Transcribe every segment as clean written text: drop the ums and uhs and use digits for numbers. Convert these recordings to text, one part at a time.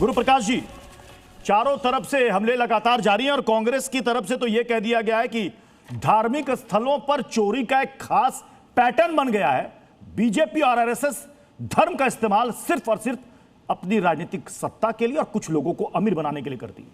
गुरु प्रकाश जी, चारों तरफ से हमले लगातार जारी हैं और कांग्रेस की तरफ से तो यह कह दिया गया है कि धार्मिक स्थलों पर चोरी का एक खास पैटर्न बन गया है। बीजेपी और आरएसएस धर्म का इस्तेमाल सिर्फ और सिर्फ अपनी राजनीतिक सत्ता के लिए और कुछ लोगों को अमीर बनाने के लिए करती है।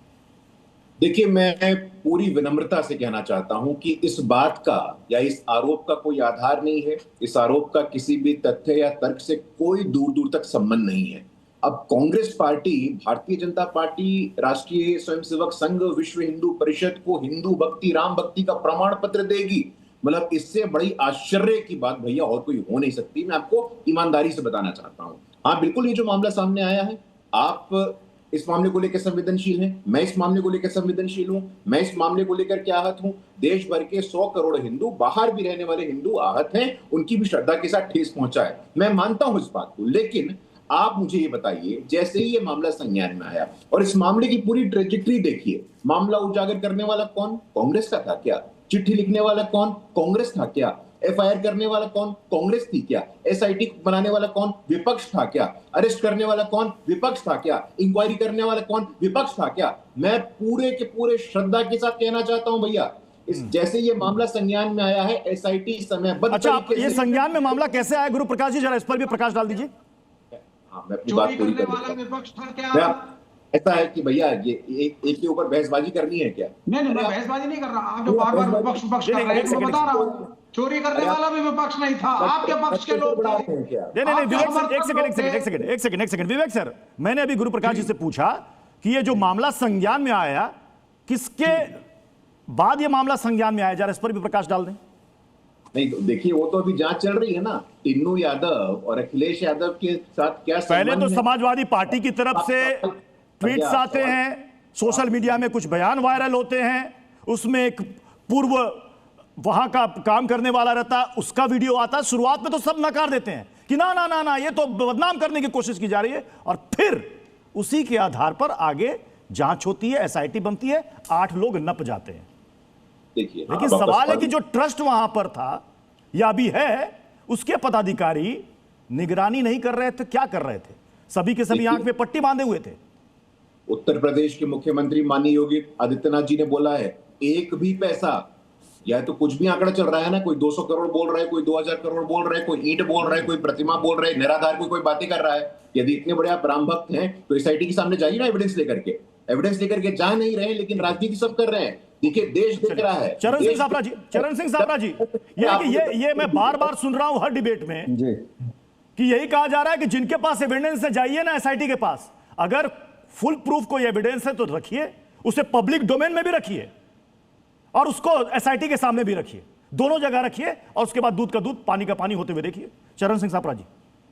देखिए, मैं पूरी विनम्रता से कहना चाहता हूं कि इस बात का या इस आरोप का कोई आधार नहीं है। इस आरोप का किसी भी तथ्य या तर्क से कोई दूर दूर तक संबंध नहीं है। अब कांग्रेस पार्टी, भारतीय जनता पार्टी, राष्ट्रीय स्वयंसेवक संघ, विश्व हिंदू परिषद को हिंदू भक्ति, राम भक्ति का प्रमाण पत्र देगी। मतलब इससे बड़ी आश्चर्य की बात भैया और कोई हो नहीं सकती। मैं आपको ईमानदारी से बताना चाहता हूं। हाँ, बिल्कुल, ये जो मामला सामने आया है, आप इस मामले को लेकर संवेदनशील हैं, मैं इस मामले को लेकर संवेदनशील हूं। मैं इस मामले को लेकर क्या आहत हूं? देश भर के 100 करोड़ हिंदू, बाहर भी रहने वाले हिंदू आहत हैं, उनकी भी श्रद्धा के साथ ठेस पहुंचा है। मैं मानता हूं इस बात को, लेकिन आप मुझे ये बताइए, जैसे ही ये मामला संज्ञान में आया और इस मामले की पूरी ट्रेजेक्टरी देखिए, मामला उजागर करने वाला कौन? कांग्रेस का था क्या? चिट्ठी लिखने वाला कौन? कांग्रेस था क्या? एफआईआर करने वाला कौन? कांग्रेस थी क्या? एसआईटी बनाने वाला कौन? विपक्ष था क्या? अरेस्ट करने वाला कौन? विपक्ष था क्या? इंक्वायरी करने वाला कौन? विपक्ष था क्या? मैं पूरे के पूरे श्रद्धा के साथ कहना चाहता हूं भैया, इस जैसे ये मामला संज्ञान में आया है, एसआईटी समयबद्ध। अच्छा, ये संज्ञान में मामला कैसे आया गुरु प्रकाश जी, जरा इस पर भी प्रकाश डाल दीजिए। हाँ, मैं अपनी बात पूरी कर लेता हूं। ऐसा है कि भैया, ये एक के ऊपर बहसबाजी करनी है क्या? नहीं, मैं बहसबाजी नहीं कर रहा। आप जो बार बार विपक्ष कर रहे हैं, मैं बता रहा हूं, चोरी करने वाला भी विपक्ष नहीं था, आपके पक्ष के लोग थे। नहीं, विवेक सर, एक सेकंड विवेक सर, मैंने अभी गुरु प्रकाश जी से पूछा कि ये जो मामला संज्ञान में आया, किसके बाद ये मामला संज्ञान में आया, जरा इस पर भी प्रकाश डाल दें। नहीं तो देखिए, वो तो अभी जांच चल रही है ना। टिन्नू यादव और अखिलेश यादव के साथ क्या पहले तो समाजवादी पार्टी की तरफ से ट्वीट्स आते हैं, सोशल मीडिया में कुछ बयान वायरल होते हैं, उसमें एक पूर्व वहां का काम करने वाला रहता है, उसका वीडियो आता है। शुरुआत में तो सब नकार देते हैं कि ना ना ना ना, ये तो बदनाम करने की कोशिश की जा रही है, और फिर उसी के आधार पर आगे जांच होती है, एसआईटी बनती है, 8 लोग नप जाते हैं। देखिए, लेकिन सवाल है कि जो ट्रस्ट वहां पर था या अभी है, उसके पदाधिकारी निगरानी नहीं कर रहे थे, क्या कर रहे थे? सभी के सभी आंख में पट्टी बांधे हुए थे। उत्तर प्रदेश के मुख्यमंत्री माननीय योगी आदित्यनाथ जी ने बोला है, एक भी पैसा, या तो कुछ भी आंकड़ा चल रहा है ना, कोई 200 करोड़ बोल रहा है, कोई 2000 करोड़ बोल रहा है, कोई ईंट बोल रहा है, कोई प्रतिमा बोल रहा है, निराधार कोई बातें कर रहा है। यदि इतने बड़े आप राम भक्त हैं तो एसआईटी के सामने जाइए ना, एविडेंस लेकर के। जा नहीं रहे, लेकिन राजनीति सब कर रहे हैं। देखिए, देश देख रहा है। चरण सिंह साबरा जी, ये मैं बार बार सुन रहा हूं हर डिबेट में कि यही कहा जा रहा है कि जिनके पास एविडेंस है जाइए ना एसआईटी के पास। अगर फुल प्रूफ कोई एविडेंस है तो रखिए, उसे पब्लिक डोमेन में भी रखिए और उसको एसआईटी के सामने भी रखिए, दोनों जगह रखिए, और उसके बाद दूध का दूध पानी का पानी होते हुए देखिए। चरण सिंह सापरा जी,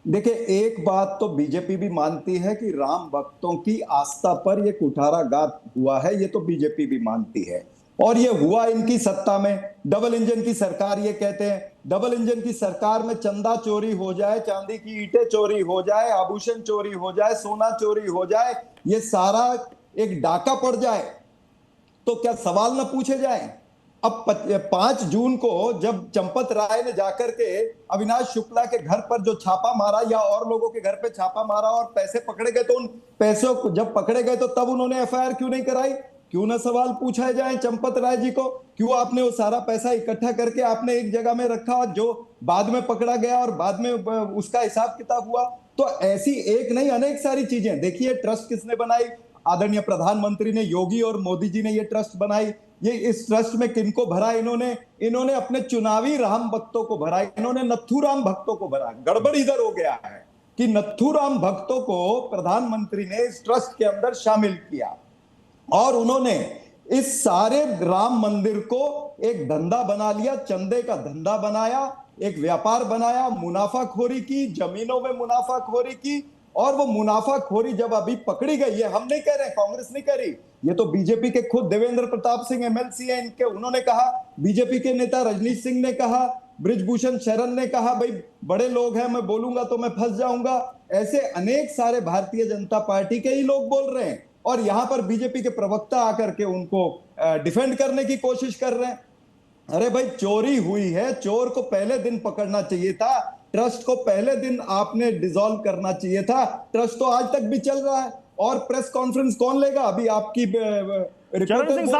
देखिए, एक बात तो बीजेपी भी मानती है कि राम भक्तों की आस्था पर यह कुठाराघात हुआ है, ये तो बीजेपी भी मानती है, और ये हुआ इनकी सत्ता में। डबल इंजन की सरकार ये कहते हैं, डबल इंजन की सरकार में चंदा चोरी हो जाए, चांदी की ईंटें चोरी हो जाए, आभूषण चोरी हो जाए, सोना चोरी हो जाए, ये सारा एक डाका पड़ जाए तो क्या सवाल न पूछे जाएं? अब 5 जून को जब चंपत राय ने जाकर के अविनाश शुक्ला के घर पर जो छापा मारा या और लोगों के घर पे छापा मारा और पैसे पकड़े गए, तो उन पैसों को जब पकड़े गए तो तब उन्होंने एफआईआर क्यों नहीं कराई? क्यों ना सवाल पूछा जाए चंपत राय जी को? क्यों आपने वो सारा पैसा इकट्ठा करके आपने एक जगह में रखा जो बाद में पकड़ा गया और बाद में उसका हिसाब किताब हुआ? तो ऐसी एक नहीं, अनेक सारी चीजें। देखिए, ट्रस्ट किसने बनाई? आदरणीय प्रधानमंत्री ने, योगी और मोदी जी ने ये ट्रस्ट बनाई। ये इस ट्रस्ट में किनको भरा? इन्होंने अपने चुनावी राम भक्तों को भरा, इन्होंने नथुराम भक्तों को भरा। गड़बड़ इधर हो गया है कि नथुराम भक्तों को प्रधानमंत्री ने इस ट्रस्ट के अंदर शामिल किया और उन्होंने इस सारे राम मंदिर को एक धंधा बना लिया, चंदे का धंधा बनाया, एक व्यापार बनाया, मुनाफाखोरी की, जमीनों में मुनाफाखोरी की। और वो मुनाफाखोरी जब अभी पकड़ी गई है, हम नहीं कह रहे, कांग्रेस नहीं कह रही, ये तो बीजेपी के खुद देवेंद्र प्रताप सिंह एमएलसी हैं इनके, उन्होंने कहा, बीजेपी के नेता रजनीश सिंह ने कहा, बृजभूषण शरण ने कहा, भाई बड़े लोग हैं, मैं बोलूंगा तो मैं फंस जाऊंगा। ऐसे अनेक सारे भारतीय जनता पार्टी के ही लोग बोल रहे हैं, और यहां पर बीजेपी के प्रवक्ता आकर के उनको डिफेंड करने की कोशिश कर रहे हैं। अरे भाई, चोरी हुई है, चोर को पहले दिन पकड़ना चाहिए था, ट्रस्ट को पहले दिन आपने डिसॉल्व करना चाहिए था। ट्रस्ट तो आज तक भी चल रहा है और प्रेस कॉन्फ्रेंस कौन लेगा? अभी आपकी चरण रिपोर्टर सिंह साहब